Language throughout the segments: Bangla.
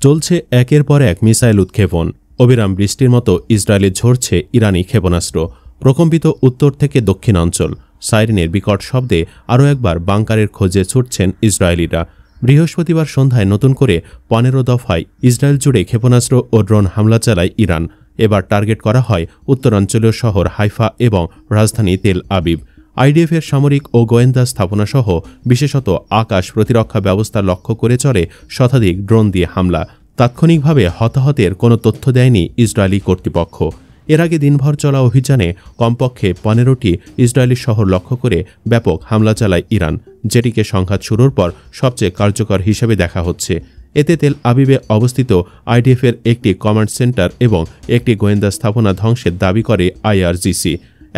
চলছে একের পর এক মিসাইল উৎক্ষেপণ। অবিরাম বৃষ্টির মতো ইসরায়েলে ঝরছে ইরানি ক্ষেপণাস্ত্র। প্রকম্পিত উত্তর থেকে দক্ষিণাঞ্চল। সাইরেনের বিকট শব্দে আরও একবার বাংকারের খোঁজে ছুটছেন ইসরায়েলিরা। বৃহস্পতিবার সন্ধ্যায় নতুন করে 15 দফায় ইসরায়েল জুড়ে ক্ষেপণাস্ত্র ও ড্রোন হামলা চালায় ইরান। এবার টার্গেট করা হয় উত্তরাঞ্চলীয় শহর হাইফা এবং রাজধানী তেল আবিব। আইডিএফের সামরিক ও গোয়েন্দা স্থাপনাসহ বিশেষত আকাশ প্রতিরক্ষা ব্যবস্থা লক্ষ্য করে চলে শতাধিক ড্রোন দিয়ে হামলা। তাৎক্ষণিকভাবে হতাহতের কোনো তথ্য দেয়নি ইসরায়েলি কর্তৃপক্ষ। এর আগে দিনভর চলা অভিযানে কমপক্ষে 15টি ইসরায়েলি শহর লক্ষ্য করে ব্যাপক হামলা চালায় ইরান, যেটিকে সংঘাত শুরুর পর সবচেয়ে কার্যকর হিসেবে দেখা হচ্ছে। এতে তেল আবিবে অবস্থিত আইডিএফের একটি কমান্ড সেন্টার এবং একটি গোয়েন্দা স্থাপনা ধ্বংসের দাবি করে আইআরজিসি।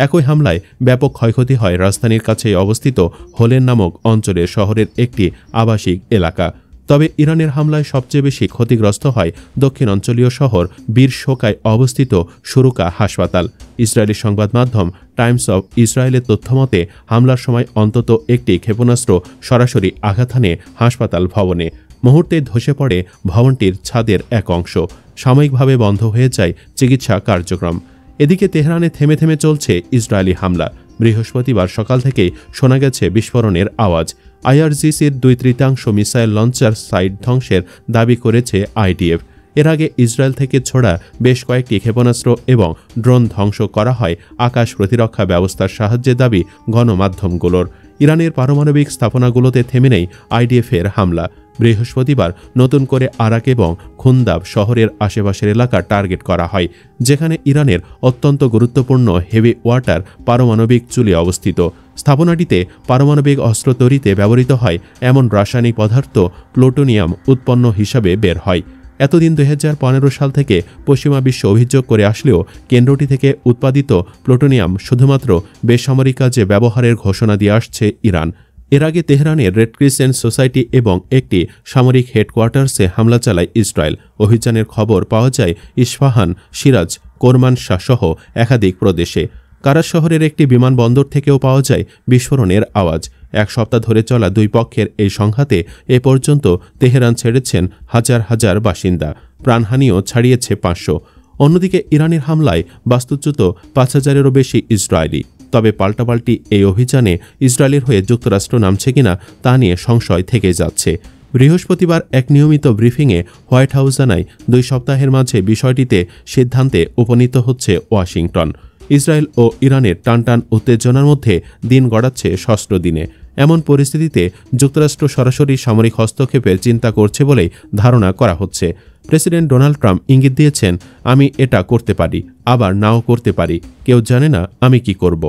একই হামলায় ব্যাপক ক্ষয়ক্ষতি হয় রাজধানীর কাছেই অবস্থিত হোলেন নামক অঞ্চলের শহরের একটি আবাসিক এলাকা। তবে ইরানের হামলায় সবচেয়ে বেশি ক্ষতিগ্রস্ত হয় দক্ষিণাঞ্চলীয় শহর বীর শোকায় অবস্থিত সুরুকা হাসপাতাল। ইসরায়েলি সংবাদ মাধ্যম টাইমস অব ইসরায়েলের তথ্যমতে হামলার সময় অন্তত একটি ক্ষেপণাস্ত্র সরাসরি আঘাত হানে হাসপাতাল ভবনে। মুহূর্তে ধসে পড়ে ভবনটির ছাদের এক অংশ। সাময়িকভাবে বন্ধ হয়ে যায় চিকিৎসা কার্যক্রম। এদিকে তেহরানে থেমে থেমে চলছে ইসরায়েলি হামলা। বৃহস্পতিবার সকাল থেকেই শোনা গেছে বিস্ফোরণের আওয়াজ। আইআরজিসির 2/3 মিসাইল লঞ্চার সাইট ধ্বংসের দাবি করেছে আইডিএফ। এর আগে ইসরায়েল থেকে ছোড়া বেশ কয়েকটি ক্ষেপণাস্ত্র এবং ড্রোন ধ্বংস করা হয় আকাশ প্রতিরক্ষা ব্যবস্থার সাহায্যে দাবি গণমাধ্যমগুলোর। ইরানের পারমাণবিক স্থাপনাগুলোতে থেমে নেই আইডিএফের হামলা। বৃহস্পতিবার নতুন করে আরাক এবং খুন্দাব শহরের আশেপাশের এলাকা টার্গেট করা হয়, যেখানে ইরানের অত্যন্ত গুরুত্বপূর্ণ হেভি ওয়াটার পারমাণবিক চুল্লি অবস্থিত। স্থাপনাটিতে পারমাণবিক অস্ত্র তৈরিতে ব্যবহৃত হয় এমন রাসায়নিক পদার্থ প্লুটোনিয়াম উৎপন্ন হিসাবে বের হয়। এতদিন 2015 সাল থেকে পশ্চিমা বিশ্ব অভিযোগ করে আসলেও কেন্দ্রটি থেকে উৎপাদিত প্লুটোনিয়াম শুধুমাত্র বেসামরিক কাজে ব্যবহারের ঘোষণা দিয়ে আসছে ইরান। এর আগে তেহরানের রেড ক্রিসেন্ট সোসাইটি এবং একটি সামরিক হেডকোয়ার্টার্সে হামলা চালায় ইসরায়েল। অভিযানের খবর পাওয়া যায় ইস্পাহান, সিরাজ, কোরমানশাহ সহ একাধিক প্রদেশে। কারাস শহরের একটি বিমানবন্দর থেকেও পাওয়া যায় বিস্ফোরণের আওয়াজ। এক সপ্তাহ ধরে চলা দুই পক্ষের এই সংঘাতে এ পর্যন্ত তেহরান ছেড়েছেন হাজার হাজার বাসিন্দা। প্রাণহানিও ছাড়িয়েছে 500। অন্যদিকে ইরানের হামলায় বাস্তুচ্যুত 5000-এরও বেশি ইসরায়েলি। তবে পাল্টাপাল্টি এই অভিযানে ইসরায়েলের হয়ে যুক্তরাষ্ট্র নামছে কিনা তা নিয়ে সংশয় থেকে যাচ্ছে। বৃহস্পতিবার এক নিয়মিত ব্রিফিংয়ে হোয়াইট হাউস জানায় 2 সপ্তাহের মাঝে বিষয়টিতে সিদ্ধান্তে উপনীত হচ্ছে ওয়াশিংটন। ইসরায়েল ও ইরানের টানটান উত্তেজনার মধ্যে দিন গড়াচ্ছে 6ষ্ঠ দিনে। এমন পরিস্থিতিতে যুক্তরাষ্ট্র সরাসরি সামরিক হস্তক্ষেপের চিন্তা করছে বলেই ধারণা করা হচ্ছে। প্রেসিডেন্ট ডোনাল্ড ট্রাম্প ইঙ্গিত দিয়েছেন, আমি এটা করতে পারি, আবার নাও করতে পারি, কেউ জানে না আমি কি করব।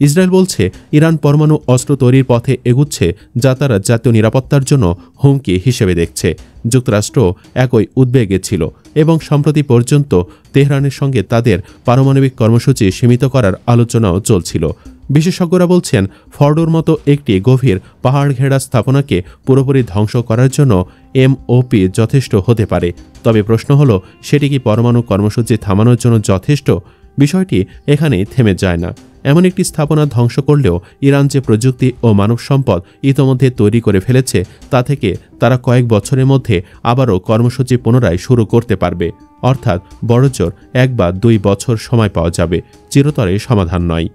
ইসরায়েল বলছে ইরান পরমাণু অস্ত্র তৈরির পথে এগুচ্ছে, যা তারা জাতীয় নিরাপত্তার জন্য হুমকি হিসেবে দেখছে। যুক্তরাষ্ট্র একই উদ্বেগে ছিল এবং সম্প্রতি পর্যন্ত তেহরানের সঙ্গে তাদের পারমাণবিক কর্মসূচি সীমিত করার আলোচনাও চলছিল। বিশেষজ্ঞরা বলছেন ফর্ডোর মতো একটি গভীর পাহাড় ঘেরা স্থাপনাকে পুরোপুরি ধ্বংস করার জন্য MOP যথেষ্ট হতে পারে। তবে প্রশ্ন হল, সেটি কি পরমাণু কর্মসূচি থামানোর জন্য যথেষ্ট? বিষয়টি এখানেই থেমে যায় না। এমন একটি স্থাপনা ধ্বংস করলেও ইরান যে প্রযুক্তি ও মানব সম্পদ ইতোমধ্যে তৈরি করে ফেলেছে, তা থেকে তারা কয়েক বছরের মধ্যে আবারও কর্মসূচি পুনরায় শুরু করতে পারবে। অর্থাৎ বড়জোর 1 বা 2 বছর সময় পাওয়া যাবে, চিরতরে সমাধান নয়।